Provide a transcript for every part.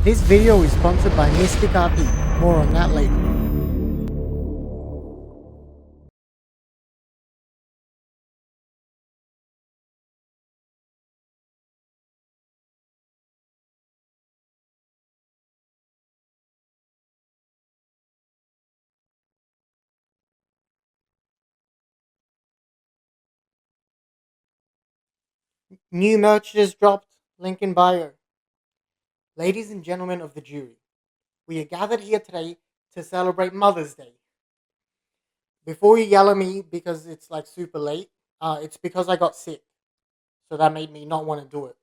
This video is sponsored by Mystic RP. More on that later. New merch just dropped. Link in bio. Ladies and gentlemen of the jury, we are gathered here today to celebrate Mother's Day. Before you yell at me because it's like super late, it's because I got sick. So that made me not want to do it.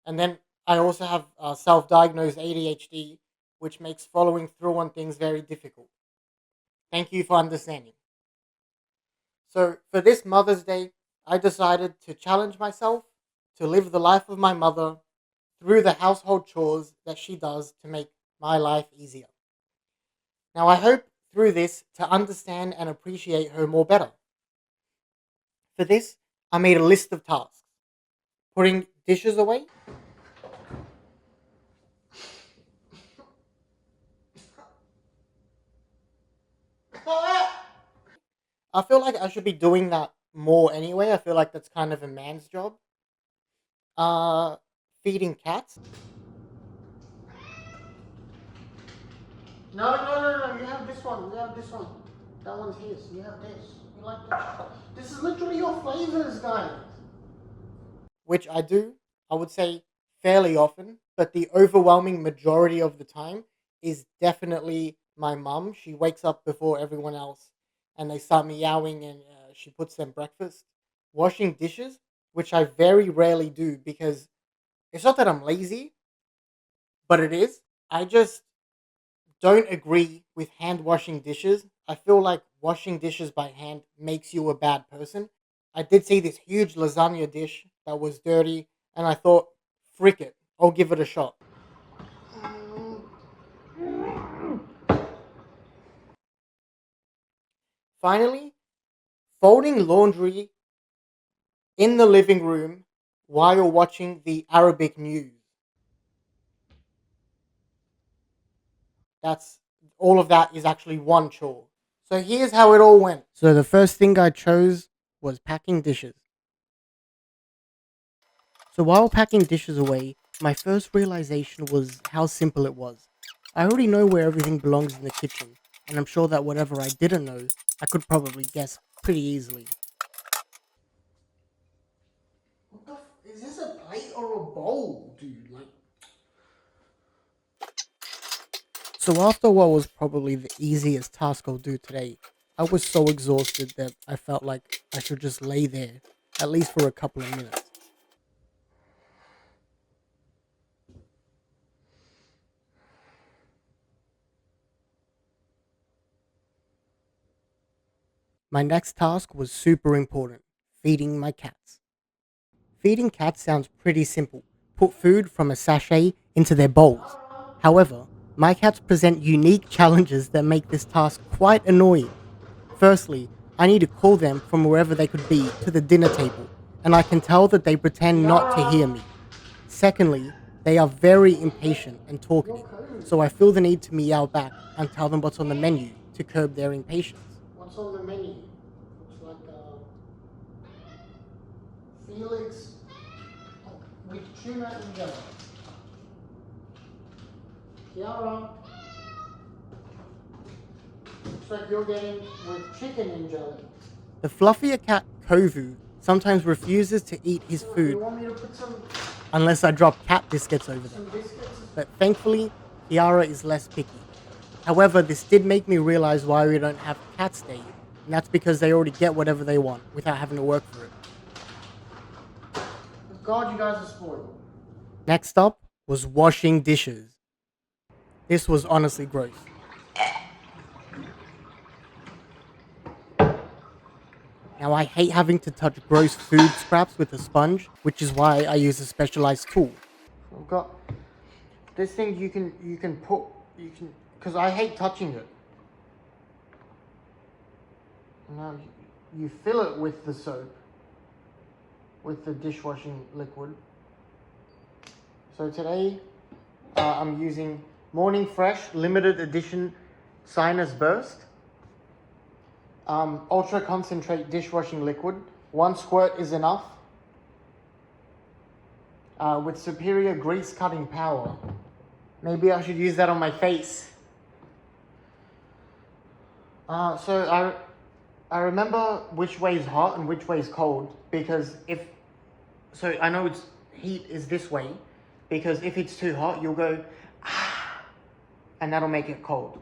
And then I also have self-diagnosed ADHD, which makes following through on things very difficult. Thank you for understanding. So for this Mother's Day, I decided to challenge myself to live the life of my mother through the household chores that she does to make my life easier. Now, I hope through this to understand and appreciate her more better. For this, I made a list of tasks. Putting dishes away. I feel like I should be doing that more anyway. I feel like that's kind of a man's job. Uh, Feeding cats. No. You have this one. You have this one. That one's his. You have this. You like this? This is literally your flavors, guys. Which I do, I would say fairly often, but the overwhelming majority of the time is definitely my mum. She wakes up before everyone else and they start meowing and she puts them breakfast. Washing dishes, which I very rarely do because it's not that I'm lazy, but it is. I just don't agree with hand washing dishes. I feel like washing dishes by hand makes you a bad person. I did see this huge lasagna dish that was dirty, and I thought, frick it, I'll give it a shot. Finally, folding laundry in the living room while watching the Arabic news. That's all of that is actually one chore. So here's how it all went. So the first thing I chose was packing dishes. So while packing dishes away, my first realization was how simple it was. I already know where everything belongs in the kitchen, and I'm sure that whatever I didn't know, I could probably guess pretty easily. What the is this a plate or a bowl, dude? Like, so after what was probably the easiest task I'll do today, I was so exhausted that I felt like I should just lay there, at least for a couple of minutes. My next task was super important, feeding my cats. Feeding cats sounds pretty simple. Put food from a sachet into their bowls. However, my cats present unique challenges that make this task quite annoying. Firstly, I need to call them from wherever they could be to the dinner table, and I can tell that they pretend not to hear me. Secondly, they are very impatient and talkative, so I feel the need to meow back and tell them what's on the menu to curb their impatience. What's on the menu? Looks like Felix with tuna and jelly. Kiara, looks like you're getting with chicken and jelly. The fluffier cat Kovu sometimes refuses to eat his food. You want me to put some unless I drop cat biscuits over them. But thankfully, Kiara is less picky. However, this did make me realize why we don't have Cats Day, and that's because they already get whatever they want without having to work for it. God, you guys are spoiled. Next up was washing dishes. This was honestly gross. Now, I hate having to touch gross food scraps with a sponge, which is why I use a specialized tool. I've got this thing because I hate touching it. Now you fill it with the soap, with the dishwashing liquid. So today I'm using Morning Fresh limited edition Sinus Burst. Ultra concentrate dishwashing liquid. One squirt is enough. With superior grease cutting power. Maybe I should use that on my face. So I remember which way is hot and which way is cold because I know it's heat is this way because if it's too hot you'll go and that'll make it cold.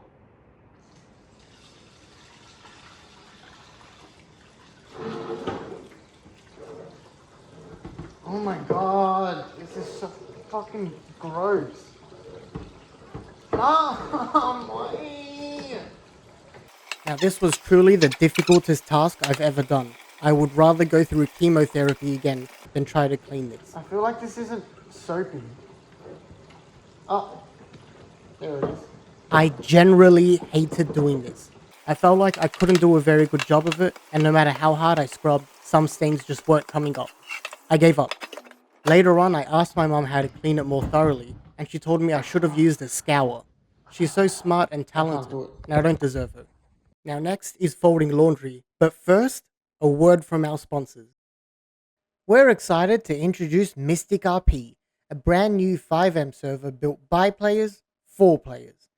Oh my god, this is so fucking gross. Why? Now this was truly the difficultest task I've ever done. I would rather go through chemotherapy again than try to clean this. I feel like this isn't soapy. Oh, there it is. I generally hated doing this. I felt like I couldn't do a very good job of it, and no matter how hard I scrubbed, some stains just weren't coming up. I gave up. Later on, I asked my mom how to clean it more thoroughly, and she told me I should have used a scour. She's so smart and talented, and I don't deserve her. Now next is folding laundry, but first, a word from our sponsors. We're excited to introduce Mystic RP, a brand new 5M server built by players, for players.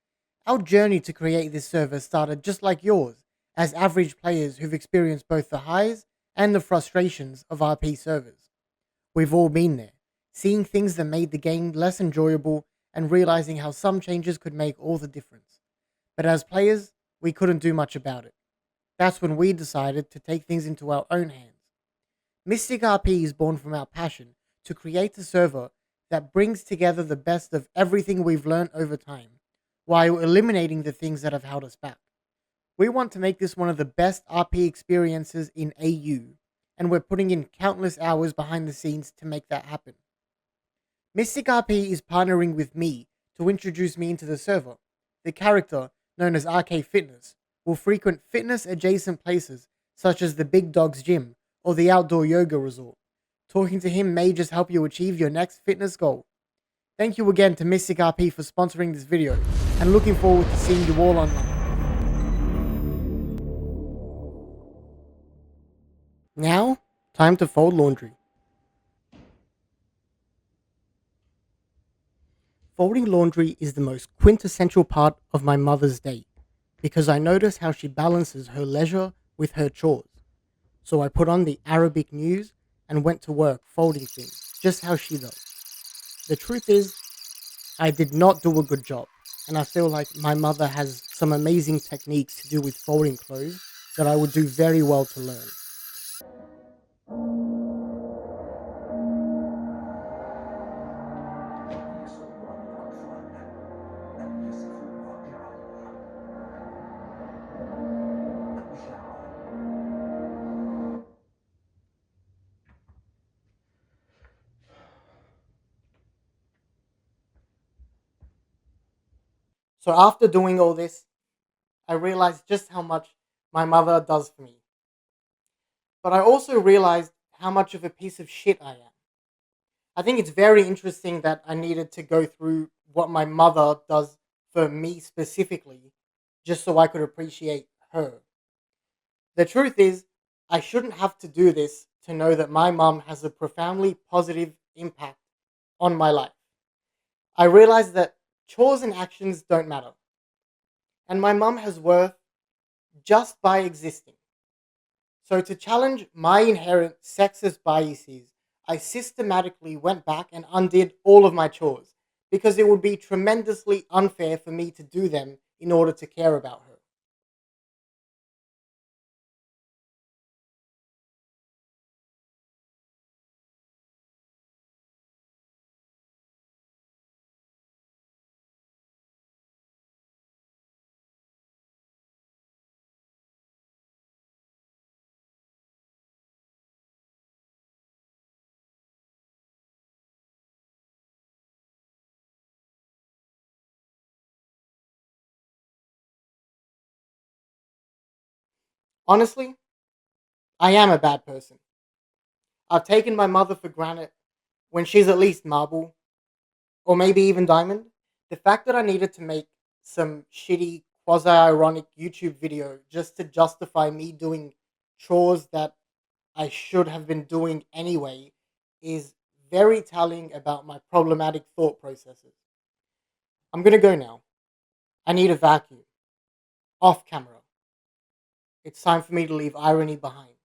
Our journey to create this server started just like yours, as average players who've experienced both the highs and the frustrations of RP servers. We've all been there, seeing things that made the game less enjoyable and realizing how some changes could make all the difference. But as players, we couldn't do much about it. That's when we decided to take things into our own hands. Mystic RP is born from our passion to create a server that brings together the best of everything we've learned over time, while eliminating the things that have held us back. We want to make this one of the best RP experiences in AU, and we're putting in countless hours behind the scenes to make that happen. Mystic RP is partnering with me to introduce me into the server. The character, known as RK Fitness, will frequent fitness adjacent places such as the Big Dog's Gym or the outdoor yoga resort. Talking to him may just help you achieve your next fitness goal. Thank you again to Mystic RP for sponsoring this video, and looking forward to seeing you all online. Now, time to fold laundry. Folding laundry is the most quintessential part of my mother's day because I notice how she balances her leisure with her chores. So I put on the Arabic news and went to work folding things, just how she does. The truth is, I did not do a good job, and I feel like my mother has some amazing techniques to do with folding clothes that I would do very well to learn. So after doing all this, I realized just how much my mother does for me. But I also realized how much of a piece of shit I am. I think it's very interesting that I needed to go through what my mother does for me specifically, just so I could appreciate her. The truth is, I shouldn't have to do this to know that my mum has a profoundly positive impact on my life. I realized that chores and actions don't matter, and my mum has worth just by existing. So, to challenge my inherent sexist biases, I systematically went back and undid all of my chores because it would be tremendously unfair for me to do them in order to care about her. Honestly, I am a bad person. I've taken my mother for granted when she's at least marble, or maybe even diamond. The fact that I needed to make some shitty, quasi ironic YouTube video just to justify me doing chores that I should have been doing anyway is very telling about my problematic thought processes. I'm gonna go now. I need a vacuum. Off camera. It's time for me to leave irony behind.